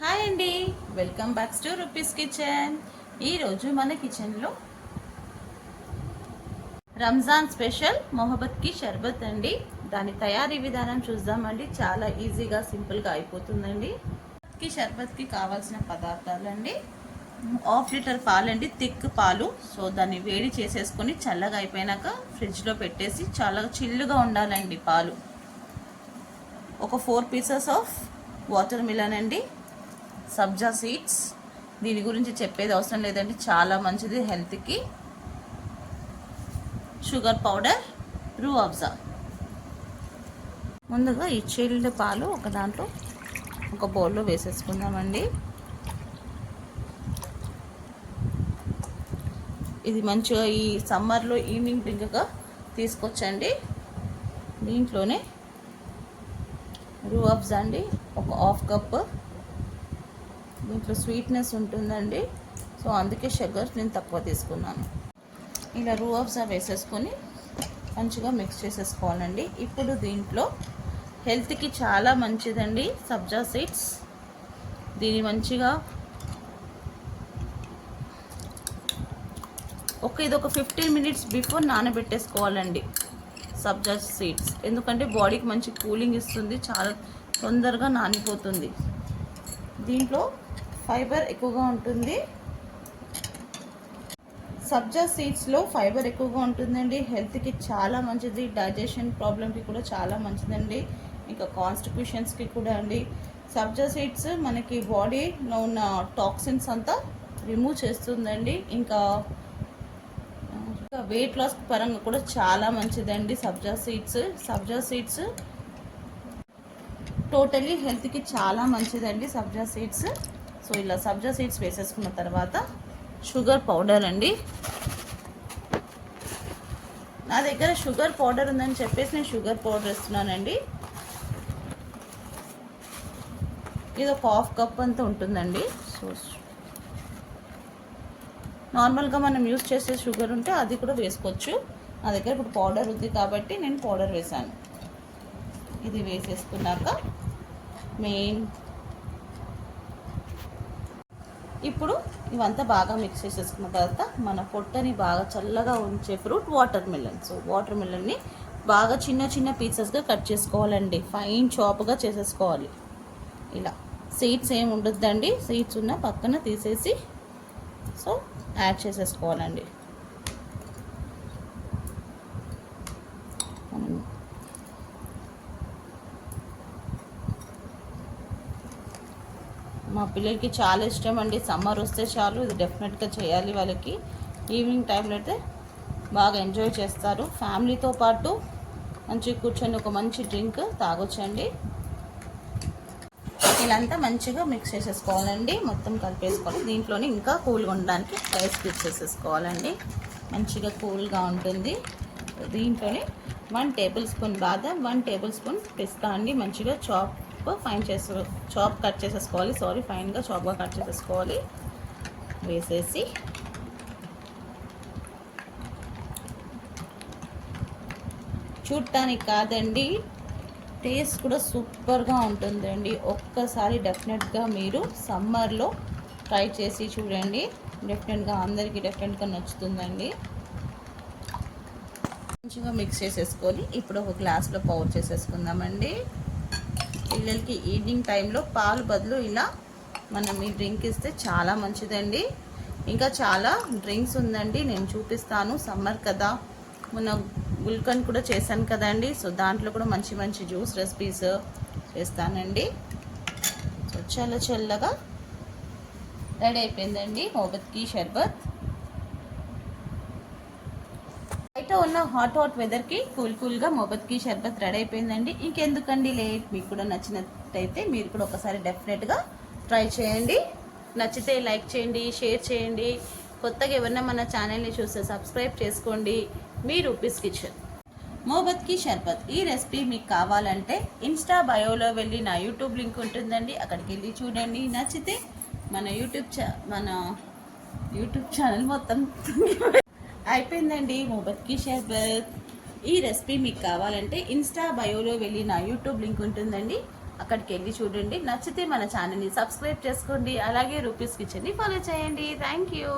Hi అండి, welcome back to rupees kitchen. ఈరోజు మన కిచెన్లో రంజాన్ స్పెషల్ మొహబ్బత్ కి షర్బత్ అండి. దాని తయారీ విధానం చూద్దామండి. చాలా ఈజీగా సింపుల్గా అయిపోతుందండి. షర్బత్కి కావాల్సిన పదార్థాలు అండి: 1/2 లీటర్ పాలండి, థిక్ పాలు. సో దాన్ని వేడి చేసేసుకొని చల్లగా అయిపోయినాక ఫ్రిడ్జ్లో పెట్టేసి చాలా చిల్లుగా ఉండాలండి పాలు. ఒక 4 పీసెస్ ఆఫ్ వాటర్ మిలన్ అండి. సబ్జా సీడ్స్, దీని గురించి చెప్పేది అవసరం లేదండి, చాలా మంచిది హెల్త్కి. షుగర్ పౌడర్, రూ అఫ్జా. ముందుగా ఈ చిల్డ్ పాలు ఒక దాంట్లో ఒక బౌల్లో వేసేసుకుందామండి. ఇది మంచిగా ఈ సమ్మర్లో ఈవినింగ్ డ్రింక్గా తీసుకొచ్చండి. దీంట్లోనే రూ అఫ్జా అండి, ఒక 1/2 కప్. దీంట్లో స్వీట్నెస్ ఉంటుందండి, సో అందుకే షుగర్ నేను తక్కువ తీసుకున్నాను. ఇలా రూ అఫ్జా వేసేసుకొని మంచిగా మిక్స్ చేసేసుకోవాలండి. ఇప్పుడు దీంట్లో హెల్త్కి చాలా మంచిదండి సబ్జా సీడ్స్. దీన్ని మంచిగా ఇది ఒక 15 మినిట్స్ బిఫోర్ నానబెట్టేసుకోవాలండి సబ్జా సీడ్స్. ఎందుకంటే బాడీకి మంచి కూలింగ్ ఇస్తుంది, చాలా తొందరగా నానిపోతుంది. దీంట్లో ఫైబర్ ఎక్కువగా ఉంటుంది. సబ్జా సీడ్స్లో ఫైబర్ ఎక్కువగా ఉంటుందండి, హెల్త్కి చాలా మంచిది. డైజెషన్ ప్రాబ్లమ్కి కూడా చాలా మంచిదండి, ఇంకా కాన్స్టిట్యూషన్స్కి కూడా అండి. సబ్జా సీడ్స్ మనకి బాడీలో ఉన్న టాక్సిన్స్ అంతా రిమూవ్ చేస్తుందండి. ఇంకా వెయిట్ లాస్ పరంగా కూడా చాలా మంచిదండి సబ్జా సీడ్స్ టోటలీ హెల్త్కి చాలా మంచిదండి సబ్జా సీడ్స్. సో ఇలా సబ్జా సీడ్స్ వేసేసుకున్న తర్వాత షుగర్ పౌడర్ అండి. నా దగ్గర షుగర్ పౌడర్ ఉందని చెప్పేసి నేను షుగర్ పౌడర్ వేస్తున్నానండి. ఇది ఒక 1/2 కప్ అంతా ఉంటుందండి. సో నార్మల్గా మనం యూజ్ చేసే షుగర్ ఉంటే అది కూడా వేసుకోవచ్చు. నా దగ్గర ఇప్పుడు పౌడర్ ఉంది కాబట్టి నేను పౌడర్ వేసాను. ఇది వేసేసుకున్నాక ఇప్పుడు ఇవంతా బాగా మిక్స్ చేసేసుకున్న తర్వాత మన పొట్టని బాగా చల్లగా ఉంచే ఫ్రూట్ వాటర్ మిలన్. సో వాటర్ మిలన్ని బాగా చిన్న చిన్న పీసెస్గా కట్ చేసుకోవాలండి, ఫైన్ చాప్గా చేసేసుకోవాలి. ఇలా సీడ్స్ ఏమి ఉండొద్దండి, సీడ్స్ ఉన్న పక్కన తీసేసి సో యాడ్ చేసేసుకోవాలండి. మా పిల్లలకి చాలా ఇష్టం అండి, సమ్మర్ వస్తే చాలు ఇది డెఫినెట్గా చేయాలి వాళ్ళకి. ఈవినింగ్ టైంలో అయితే బాగా ఎంజాయ్ చేస్తారు. ఫ్యామిలీతో పాటు మంచిగా కూర్చొని ఒక మంచి డ్రింక్ తాగొచ్చండి. ఇలాంతా మంచిగా మిక్స్ చేసేసుకోవాలండి, మొత్తం కలిపేసుకోవాలి. దీంట్లోనే ఇంకా కూల్గా ఉండడానికి ఐస్ క్యూబ్స్ వేసేసుకోవాలండి, మంచిగా కూల్గా ఉంటుంది. దీంట్లోనే 1 టేబుల్ స్పూన్ బాదం, 1 టేబుల్ స్పూన్ పిస్తా అండి. మంచిగా చాప్ కట్ చేసేసుకోవాలి. ఫైన్గా చాప్గా కట్ చేసేసుకోవాలి. వేసేసి చూడటానికి కాదండి, టేస్ట్ కూడా సూపర్గా ఉంటుందండి. ఒక్కసారి డెఫినెట్గా మీరు సమ్మర్లో ట్రై చేసి చూడండి, అందరికీ డెఫినెట్గా నచ్చుతుందండి. మంచిగా మిక్స్ చేసేసుకొని ఇప్పుడు ఒక గ్లాస్లో పౌర్ చేసేసుకుందామండి. పిల్లలకి ఈవినింగ్ టైంలో పాలు బదులు ఇలా మనం ఈ డ్రింక్ ఇస్తే చాలా మంచిదండి. ఇంకా చాలా డ్రింక్స్ ఉందండి, నేను చూపిస్తాను. సమ్మర్ కదా, మొన్న గుల్కన్ కూడా చేశాను కదండి, సో దాంట్లో కూడా మంచి మంచి జ్యూస్ రెసిపీస్ చేస్తానండి. సో చాలా చల్లగా రెడీ అయిపోయిందండి మొహబ్బత్ కి షర్బత్. బయట ఉన్న హాట్ వెదర్కి కూల్గా మొహబ్బత్ కి షర్బత్ రెడీ అయిపోయిందండి. ఇంకెందుకండి లేట్, మీకు కూడా నచ్చినట్టయితే మీరు కూడా ఒకసారి డెఫినెట్గా ట్రై చేయండి. నచ్చితే లైక్ చేయండి, షేర్ చేయండి. కొత్తగా ఎవరైనా మన ఛానల్ని చూస్తే సబ్స్క్రైబ్ చేసుకోండి. మీ రూపీస్ కిచెన్ మొహబ్బత్ కి షర్బత్ ఈ రెసిపీ మీకు కావాలంటే ఇన్స్టా బయోలో వెళ్ళి నా యూట్యూబ్ లింక్ ఉంటుందండి, అక్కడికి వెళ్ళి చూడండి. నచ్చితే మన యూట్యూబ్ ఛానల్ మొత్తం అయిపోయిందండి మొహబ్బత్ కి షర్బత్. ఈ రెసిపీ మీకు కావాలంటే ఇన్స్టా బయోలో వెళ్ళి నా యూట్యూబ్ లింక్ ఉంటుందండి, అక్కడికి వెళ్ళి చూడండి. నచ్చితే మన ఛానల్ని సబ్స్క్రైబ్ చేసుకోండి. అలాగే రూపీస్ కిచెన్ని ఫాలో చేయండి. Thank you.